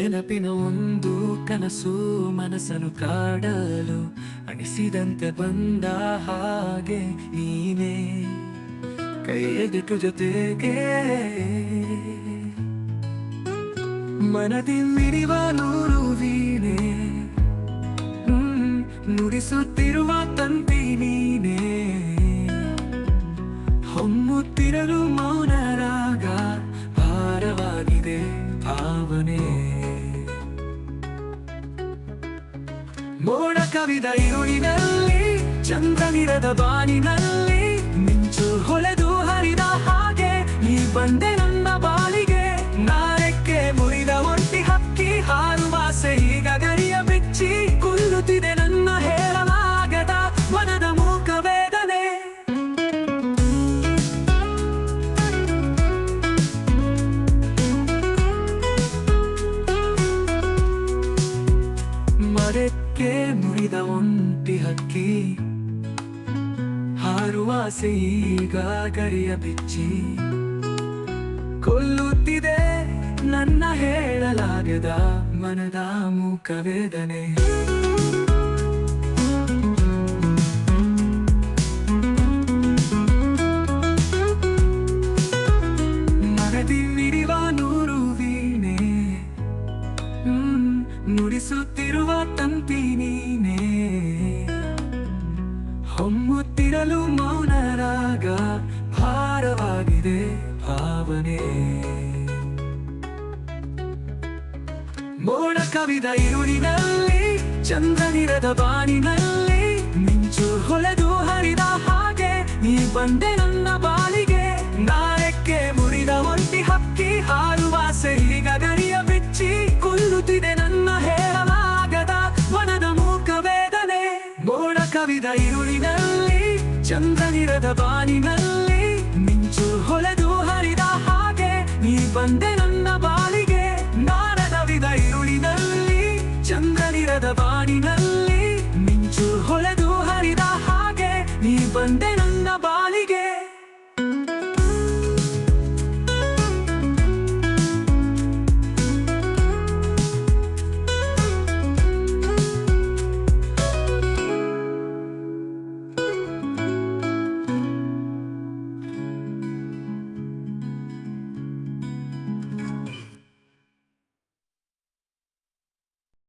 ನೆನಪಿನ ಒಂದು ಕನಸು ಮನಸ್ಸನ್ನು ಕಾಡಲು ಅನಿಸಿದಂತೆ ಬಂದ ಹಾಗೆ ನೀನೇ ಕೈಯೆದುಟು ಜೊತೆಗೆ ಮನದಿ ಮಿಡಿವ ನೂರು ವೀಣೆ ನುಡಿಸುತ್ತಿರುವ ತಂತಿ ನೀನೇ ಹೊಮ್ಮುತ್ತಿರಲು ಮೌನ ರಾಗ ಭಾರವಾಗಿದೆ ಭಾವನೆ ಮೋಡ ಕವಿದ ಇರುಳಿನಲ್ಲಿ ಚಂದ್ರನಿರದ ಬಾನಿನಲ್ಲಿ ಮಿಂಚು ಹೊಳೆದು ಹರಿದ ಹಾಗೆ ನೀ ಬಂದೆ ನನ್ನ ಬಾಳಿಗೆ ನಾರೆಕ್ಕೆ ಮುರಿದ ಒಂಟಿ ಹಕ್ಕಿ ಹಾರುವ ಈಗ ಗರಿಯ ಬಿಚ್ಚಿ ಕುಲ್ಲುತ್ತಿದೆ ನನ್ನ ಹೇಳಲಾಗದ ಮನದ ಮೂಕ ವೇದನೆ ಮರಕ್ಕೆ ಮುರಿದ ಒಂಟಿ ಹಕ್ಕಿ ಹಾರುವ ಈಗ ಗರಿಯ ಬಿಚ್ಚಿ ಕೊಲ್ಲುತ್ತಿದೆ ನನ್ನ ಹೇಳಲಾಗದ ಮನದ ಮೂಕ ವೇದನೆ ಮನದಿ ಮಿಡಿವ ನೂರು ವೀಣೆ ನುಡಿಸುತ್ತಿರುವ ತಂತಿ ನೀನೇ ಹೊಮ್ಮುತ್ತಿರಲು ಮೌನ ರಾಗ ಭಾರವಾಗಿದೆ ಭಾವನೆ ಮೋಡ ಕವಿದ ಇರುಳಿನಲ್ಲಿ ಚಂದ್ರನಿರದ ಬಾನಿನಲ್ಲಿ ಮಿಂಚು ಹೊಳೆದು ಹರಿದ ಹಾಗೆ ನೀ ಬಂದೆ ನನ್ನ ಬಾಳಿಗೆ ನಾರೆಕ್ಕೆ ಮುರಿದ ಒಂಟಿ ಹಕ್ಕಿ ಹಾರುವ ಈಗ ಗರಿಯ ಬಿಚ್ಚಿ ಕೊಲ್ಲುತ್ತಿದೆ ನನ್ನ ಹೇಳಲಾಗದ ಮನದ ಮೂಕ ವೇದನೆ ಮೋಡ ಕವಿದ ಇರುಳಿನಲ್ಲಿ ಚಂದ್ರನಿರದ ಬಾನಿನಲ್ಲಿ ಮಿಂಚು ಹೊಳೆದು ಹರಿದ ಹಾಗೆ ನೀ ಬಂದೆ